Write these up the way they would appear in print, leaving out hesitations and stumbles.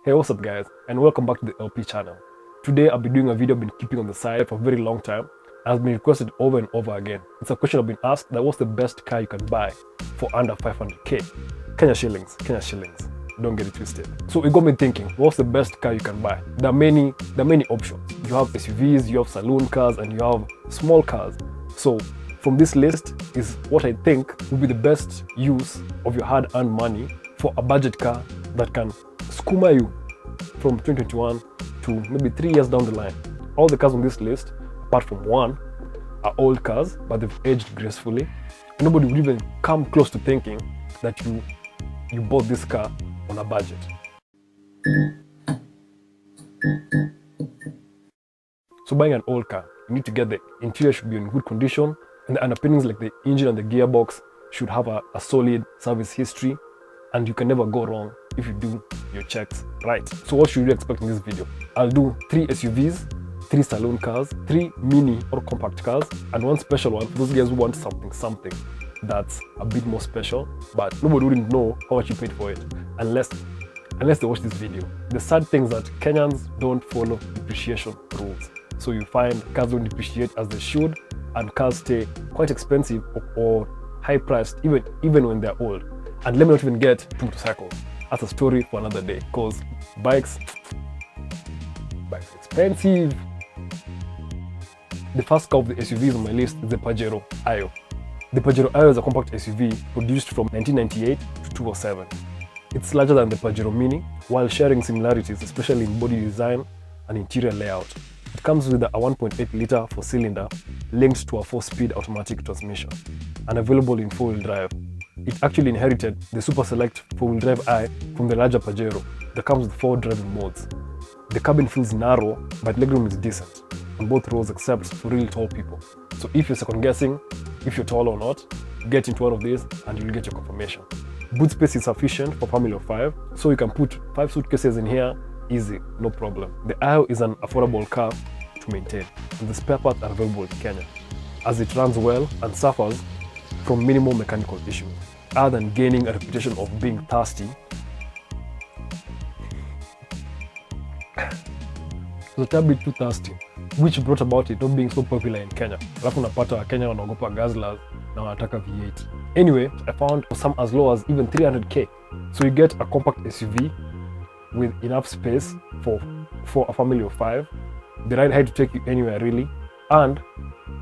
Hey, what's up guys, and welcome back to the LP channel. Today I'll be doing a video I've been keeping on the side for a very long time. Has been requested over and over again. It's a question I've been asked that what's the best car you can buy for under 500k? Kenya shillings. Don't get it twisted. So it got me thinking, what's the best car you can buy? There are many options. You have SUVs, you have saloon cars, and you have small cars. So from this list is what I think will be the best use of your hard-earned money for a budget car that can skooma you from 2021 to maybe 3 years down the line. All the cars on this list, apart from one, are old cars, but they've aged gracefully. And nobody would even come close to thinking that you bought this car on a budget. So buying an old car, you need to get the interior should be in good condition, and the underpinnings like the engine and the gearbox should have a solid service history, and you can never go wrong if you do your checks right. So what should you expect in this video? I'll do 3 SUVs, 3 saloon cars, 3 mini or compact cars, and one special one for those guys who want something that's a bit more special, but nobody wouldn't know how much you paid for it unless they watch this video. The sad thing is that Kenyans don't follow depreciation rules. So you find cars don't depreciate as they should, and cars stay quite expensive or high priced even when they're old. And let me not even get to motorcycles. That's a story for another day, because bikes are expensive. The first car of the SUVs on my list is the Pajero Ayo. The Pajero Ayo is a compact SUV produced from 1998 to 2007. It's larger than the Pajero Mini, while sharing similarities, especially in body design and interior layout. It comes with a 1.8-litre 4-cylinder linked to a 4-speed automatic transmission and available in 4-wheel drive. It actually inherited the Super Select 4-wheel drive I from the larger Pajero that comes with 4 driving modes. The cabin feels narrow, but legroom is decent on both rows except for really tall people. So if you're second guessing if you're tall or not, get into one of these and you'll get your confirmation. Boot space is sufficient for family of 5, so you can put 5 suitcases in here easy, no problem. The Ayo is an affordable car to maintain, and the spare parts are available in Kenya, as it runs well and suffers from minimal mechanical issues, other than gaining a reputation of being thirsty. It's a tad bit too thirsty, which brought about it not being so popular in Kenya. Alafu unapata Wakenya wanaogopa Gazlas na wanataka V8. Anyway, I found some as low as even 300k. So you get a compact SUV with enough space for a family of 5, the ride height to take you anywhere really, and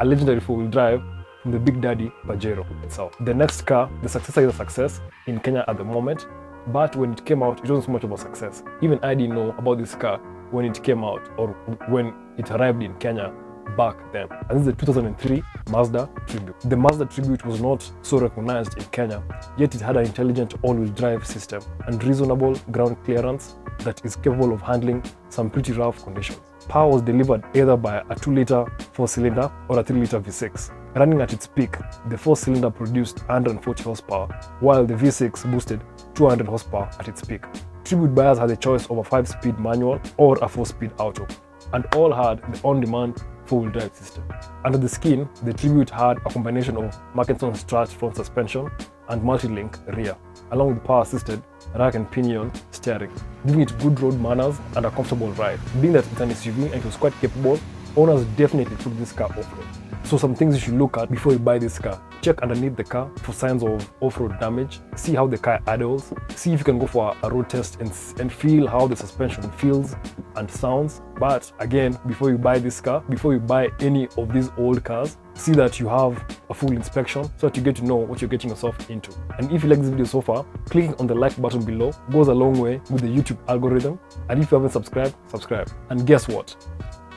a legendary 4-wheel drive from the Big Daddy Pajero itself. The next car, the successor, is a success in Kenya at the moment, but when it came out, it wasn't so much of a success. Even I didn't know about this car when it came out or when it arrived in Kenya back then. And this is the 2003 Mazda Tribute. The Mazda Tribute was not so recognized in Kenya, yet it had an intelligent all-wheel drive system and reasonable ground clearance that is capable of handling some pretty rough conditions. Power was delivered either by a 2-litre 4-cylinder or a 3-litre V6. Running at its peak, the 4-cylinder produced 140 horsepower, while the V6 boosted 200 horsepower at its peak. Tribute buyers had a choice of a 5-speed manual or a 4-speed auto, and all had the on-demand 4-wheel drive system. Under the skin, the Tribute had a combination of Markinson Strat front suspension and multi-link rear, along with power-assisted rack and pinion steering, giving it good road manners and a comfortable ride. Being that it's an SUV and it was quite capable, owners definitely took this car off-road. So some things you should look at before you buy this car. Check underneath the car for signs of off-road damage, see how the car idles, see if you can go for a road test and feel how the suspension feels and sounds. But again, before you buy this car, before you buy any of these old cars, see that you have a full inspection so that you get to know what you're getting yourself into. And if you like this video so far, clicking on the like button below goes a long way with the YouTube algorithm. And if you haven't subscribed, subscribe. And guess what?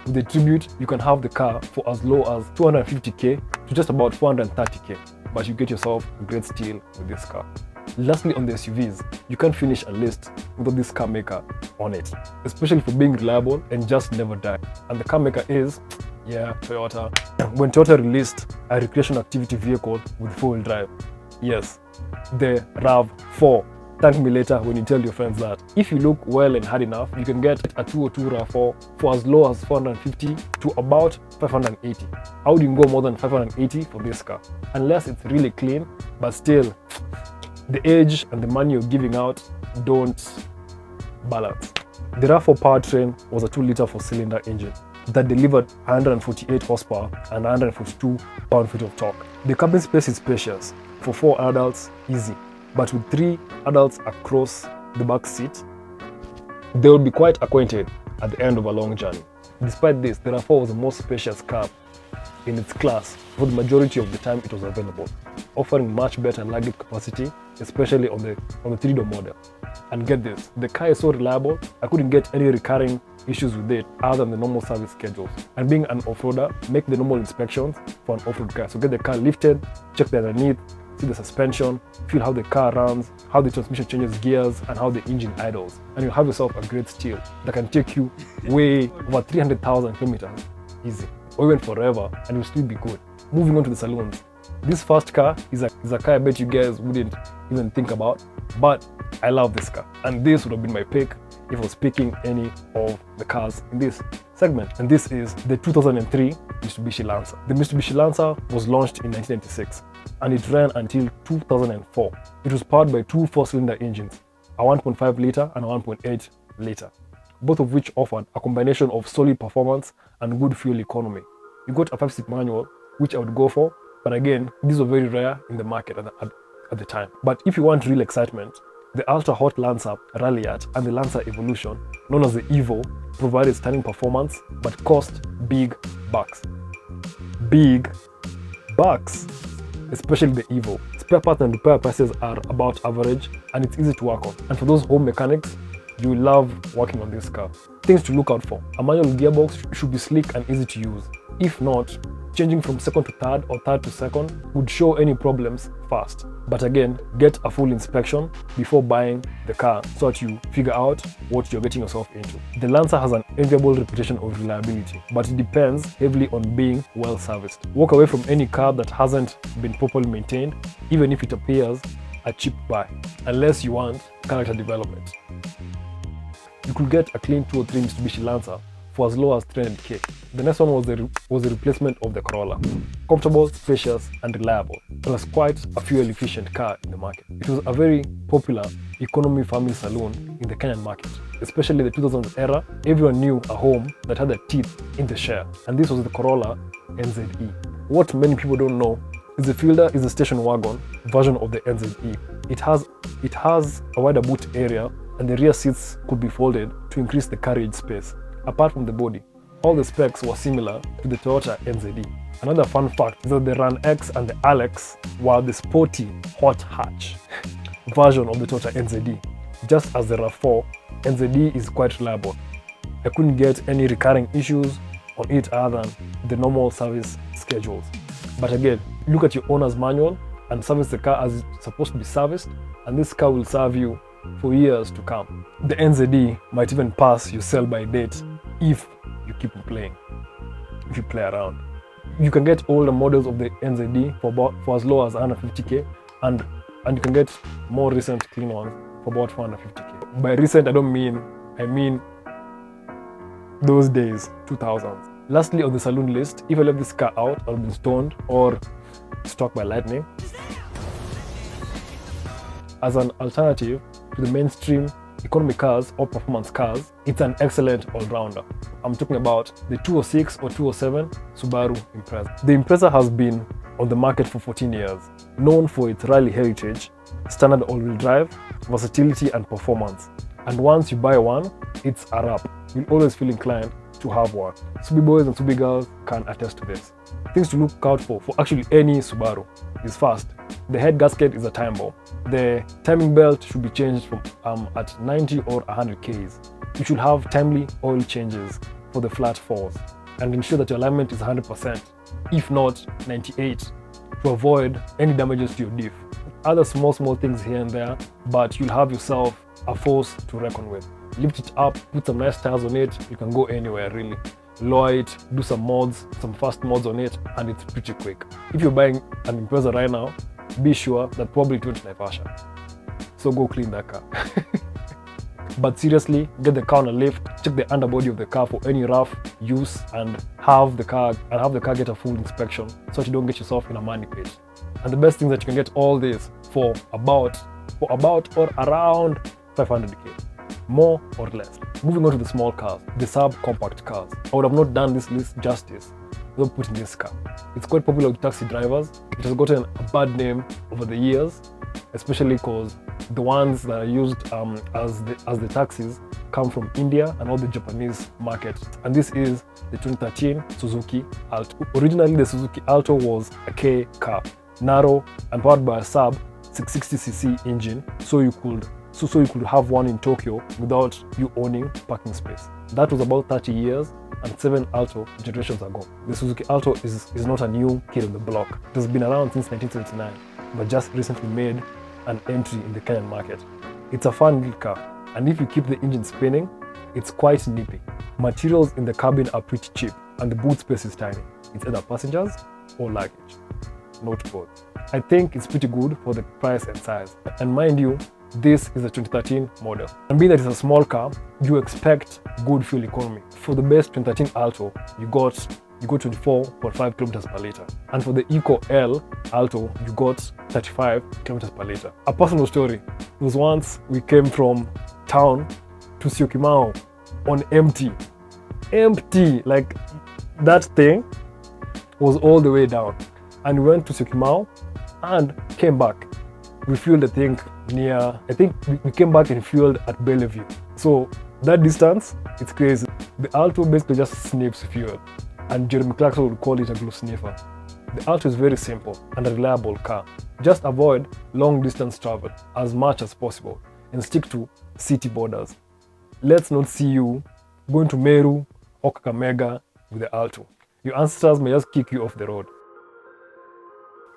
With the Tribute, you can have the car for as low as 250k to just about 430k, but you get yourself a great steal with this car. Lastly, on the SUVs, you can't finish a list without this car maker on it, especially for being reliable and just never die. And the car maker is, yeah, Toyota. When Toyota released a recreational activity vehicle with 4-wheel drive, yes, the RAV4. Thank me later when you tell your friends that. If you look well and hard enough, you can get a 202 RAV4 for as low as 450 to about 580. I wouldn't go more than 580 for this car, unless it's really clean, but still, the age and the money you're giving out don't balance. The RAV4 powertrain was a 2-liter 4-cylinder engine that delivered 148 horsepower and 142 pound-feet of torque. The cabin space is spacious for 4 adults, easy, but with 3 adults across the back seat, they will be quite acquainted at the end of a long journey. Despite this, the RAV4 was the most spacious car in its class for the majority of the time it was available, offering much better luggage capacity, especially on the 3-door model. And get this, the car is so reliable, I couldn't get any recurring issues with it other than the normal service schedules. And being an off-roader, make the normal inspections for an off-road car. So get the car lifted, check the underneath, see the suspension, feel how the car runs, how the transmission changes gears, and how the engine idles. And you'll have yourself a great steal that can take you way over 300,000 kilometers easy, or even forever, and you'll still be good. Moving on to the saloons. This first car is a car I bet you guys wouldn't even think about, but I love this car. And this would have been my pick if I was picking any of the cars in this segment. And this is the 2003 Mitsubishi Lancer. The Mitsubishi Lancer was launched in 1996 and it ran until 2004. It was powered by 2 4-cylinder engines, a 1.5 liter and a 1.8 liter, both of which offered a combination of solid performance and good fuel economy. You got a 5-speed manual, which I would go for, but again, these were very rare in the market at the time. But if you want real excitement, the ultra-hot Lancer Ralliart and the Lancer Evolution, known as the Evo, provided stunning performance but cost big bucks. Big bucks, especially the Evo. Spare parts and repair prices are about average and it's easy to work on. And for those home mechanics, you will love working on this car. Things to look out for. A manual gearbox should be sleek and easy to use. If not, changing from second to third or third to second would show any problems fast. But again, get a full inspection before buying the car so that you figure out what you're getting yourself into. The Lancer has an enviable reputation of reliability, but it depends heavily on being well serviced. Walk away from any car that hasn't been properly maintained, even if it appears a cheap buy, unless you want character development. You could get a clean 203 Mitsubishi Lancer for as low as 300k. The next one was the replacement of the Corolla. Comfortable, spacious, and reliable. It was quite a fuel-efficient car in the market. It was a very popular economy family saloon in the Kenyan market. Especially the 2000s era, everyone knew a home that had a teeth in the share, and this was the Corolla NZE. What many people don't know is the Fielder is a station wagon version of the NZE. It has a wider boot area, and the rear seats could be folded to increase the carriage space. Apart from the body, all the specs were similar to the Toyota NZE. Another fun fact is that the Ram X and the Alex were the sporty hot hatch version of the Toyota NZE. Just as the RAV4, NZE is quite reliable. I couldn't get any recurring issues on it other than the normal service schedules. But again, look at your owner's manual and service the car as it's supposed to be serviced, and this car will serve you for years to come. The NZE might even pass your sell-by date if you keep playing, if you play around. You can get older models of the NZE for as low as 150k, and you can get more recent clean ones for about 450k. By recent, I mean those days, 2000s. Lastly, on the saloon list, if I left this car out, I would have been stoned or struck by lightning. As an alternative to the mainstream economy cars or performance cars, it's an excellent all-rounder. I'm talking about the 206 or 207 Subaru Impreza. The Impreza has been on the market for 14 years, known for its rally heritage, standard all-wheel drive, versatility and performance. And once you buy one, it's a wrap. You'll always feel inclined to have one. Subi boys and Subi girls can attest to this. Things to look out for actually any Subaru is first, the head gasket is a time bomb. The timing belt should be changed from at 90 or 100 Ks. You should have timely oil changes for the flat fours and ensure that your alignment is 100%, if not 98, to avoid any damages to your diff. Other small things here and there, but you'll have yourself a force to reckon with. Lift it up, put some nice tires on it, you can go anywhere really. Lower it, do some mods, some fast mods on it, and it's pretty quick. If you're buying an Impreza right now, be sure that probably it won't Naivasha. So go clean that car. But seriously, get the car on a lift, check the underbody of the car for any rough use, and have the car get a full inspection so that you don't get yourself in a money pit. And the best thing is that you can get all this for about or around 500k. more or less. Moving on to the small cars, the subcompact cars. I would have not done this list justice without putting this car. It's quite popular with taxi drivers. It has gotten a bad name over the years, especially because the ones that are used as the taxis come from India and all the Japanese market. And this is the 2013 Suzuki Alto. Originally, the Suzuki Alto was a K car, narrow and powered by a sub 660cc engine, so you could have one in Tokyo without you owning parking space. That was about 30 years and 7 Alto generations ago. The Suzuki Alto is not a new kid on the block. It has been around since 1979, but just recently made an entry in the Kenyan market. It's a fun little car, and if you keep the engine spinning, it's quite nippy. Materials in the cabin are pretty cheap, and the boot space is tiny. It's either passengers or luggage, not both. I think it's pretty good for the price and size. And mind you, this is a 2013 model. And being that it's a small car, you expect good fuel economy. For the best 2013 Alto, you got 24.5 kilometers per liter. And for the Eco L Alto, you got 35 kilometers per liter. A personal story was once we came from town to Syokimau on empty. Empty, like that thing was all the way down. And we went to Syokimau and came back. We fueled the thing near, I think we came back and fueled at Bellevue. So that distance, it's crazy. The Alto basically just sniffs fuel, and Jeremy Clarkson would call it a glue sniffer. The Alto is very simple and a reliable car. Just avoid long distance travel as much as possible and stick to city borders. Let's not see you going to Meru or Kakamega with the Alto. Your ancestors may just kick you off the road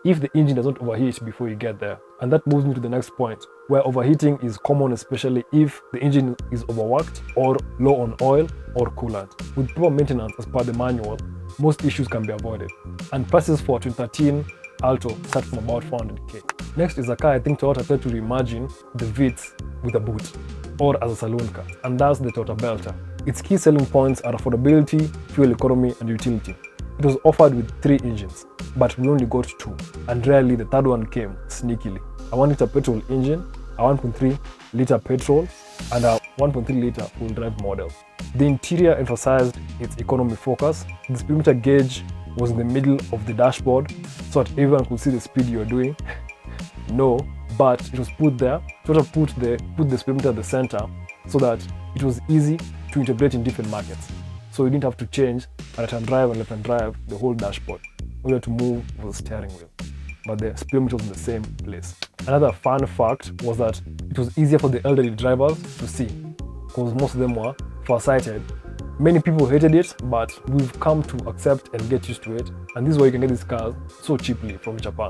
if the engine does not overheat before you get there. And that moves me to the next point, where overheating is common, especially if the engine is overworked or low on oil or coolant. With proper maintenance as per the manual, most issues can be avoided. And prices for 2013 Alto start from about 400k. Next is a car I think Toyota tried to reimagine the Vitz with a boot, or as a saloon car, and that's the Toyota Belter. Its key selling points are affordability, fuel economy, and utility. It was offered with 3 engines, but we only got 2, and rarely the third one came sneakily. A 1-liter petrol engine, a 1.3-liter petrol, and a 1.3-liter full-drive model. The interior emphasized its economy focus. The speedometer gauge was in the middle of the dashboard so that everyone could see the speed you were doing. No, but it was put there. Toyota put the speedometer at the center so that it was easy to integrate in different markets. So you didn't have to change right-hand drive and left-hand drive the whole dashboard. All you had to move was the steering wheel, but the speedometer was in the same place. Another fun fact was that it was easier for the elderly drivers to see, because most of them were farsighted. Many people hated it, but we've come to accept and get used to it, and this is why you can get these cars so cheaply from Japan.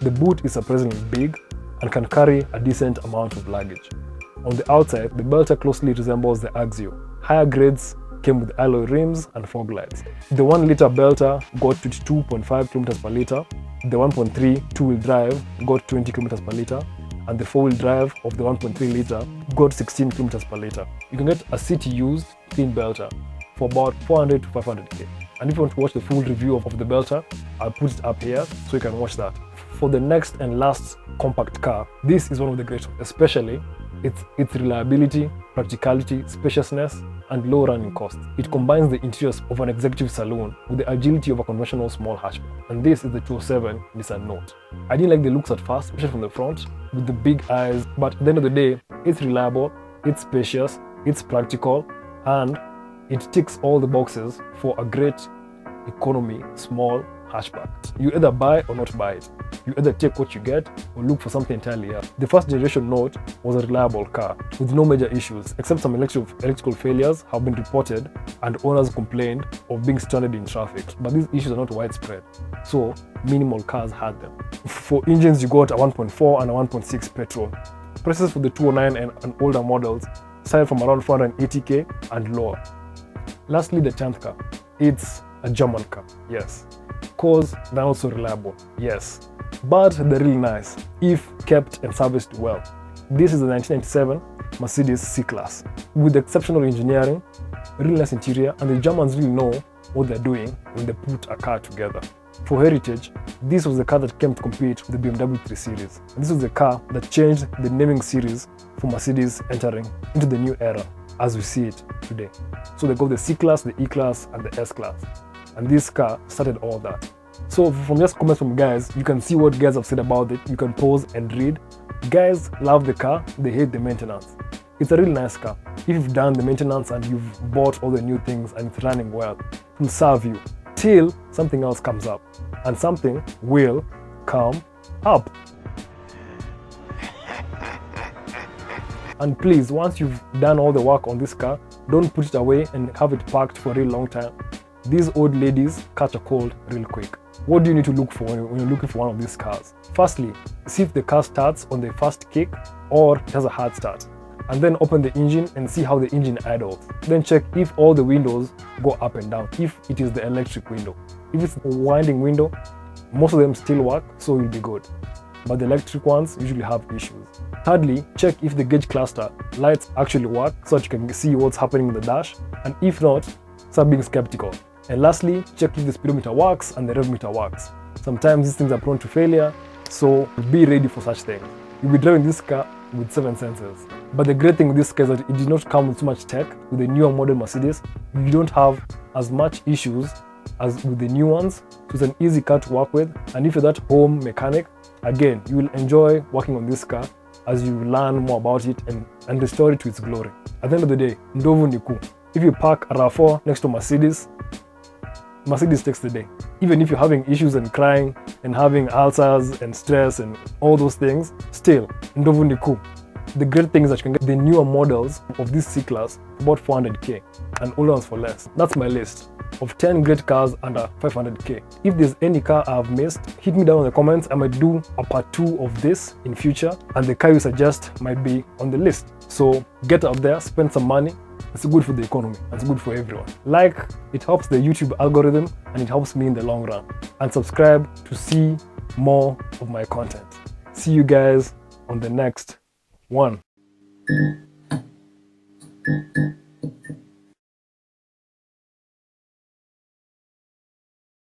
The boot is surprisingly big and can carry a decent amount of luggage. On the outside, the Belter closely resembles the Axio. Higher grades came with alloy rims and fog lights. The 1-liter Belter got 22.5 kilometers per liter. The 1.3 two-wheel drive got 20 kilometers per liter, and the 4-wheel drive of the 1.3 liter got 16 kilometers per liter. You can get a city-used clean Belter for about 400 to 500k. And if you want to watch the full review of the Belter, I'll put it up here so you can watch that. For the next and last compact car, this is one of the great ones, especially its reliability, practicality, spaciousness, and low running costs. It combines the interiors of an executive saloon with the agility of a conventional small hatchback. And this is the 207 Nissan Note. I didn't like the looks at first, especially from the front, with the big eyes, but at the end of the day, it's reliable, it's spacious, it's practical, and it ticks all the boxes for a great economy small hatchback. You either buy or not buy it. You either take what you get or look for something entirely else. The first generation Note was a reliable car with no major issues, except some electrical failures have been reported and owners complained of being stranded in traffic. But these issues are not widespread, so minimal cars had them. For engines, you got a 1.4 and a 1.6 petrol. Prices for the 209 and older models started from around 480k and lower. Lastly, the 10th car. It's a German car, yes. Cars, they're also reliable, yes. But they're really nice, if kept and serviced well. This is the 1997 Mercedes C-Class, with exceptional engineering, really nice interior, and the Germans really know what they're doing when they put a car together. For heritage, this was the car that came to compete with the BMW 3 Series. And this was the car that changed the naming series for Mercedes entering into the new era as we see it today. So they got the C-Class, the E-Class, and the S-Class. And this car started all that. So from just comments from guys, you can see what guys have said about it. You can pause and read. Guys love the car, they hate the maintenance. It's a really nice car. If you've done the maintenance and you've bought all the new things and it's running well, it will serve you till something else comes up. And something will come up. And please, once you've done all the work on this car, don't put it away and have it parked for a real long time. These old ladies catch a cold real quick. What do you need to look for when you're looking for one of these cars? Firstly, see if the car starts on the first kick or it has a hard start. And then open the engine and see how the engine idles. Then check if all the windows go up and down, if it is the electric window. If it's a winding window, most of them still work, so you'll be good. But the electric ones usually have issues. Thirdly, check if the gauge cluster lights actually work so that you can see what's happening in the dash. And if not, start being skeptical. And lastly, check if the speedometer works and the rev meter works. Sometimes these things are prone to failure, so be ready for such things. You'll be driving this car with 7 sensors. But the great thing with this car is that it did not come with so much tech. With the newer model Mercedes, you don't have as much issues as with the new ones, so it's an easy car to work with. And if you're that home mechanic, again, you will enjoy working on this car as you learn more about it and restore it to its glory. At the end of the day, ndovu ni ku. If you park a RAV4 next to Mercedes, Mercedes takes the day. Even if you're having issues and crying and having ulcers and stress and all those things, still, ndovu ni ku. The great thing is that you can get the newer models of this C-Class for about 400k and older ones for less. That's my list of 10 great cars under 500k. If there's any car I've missed, hit me down in the comments. I might do a part 2 of this in future, and the car you suggest might be on the list. So get out there, spend some money. It's good for the economy, it's good for everyone. Like, it helps the YouTube algorithm and it helps me in the long run. And subscribe to see more of my content. See you guys on the next one.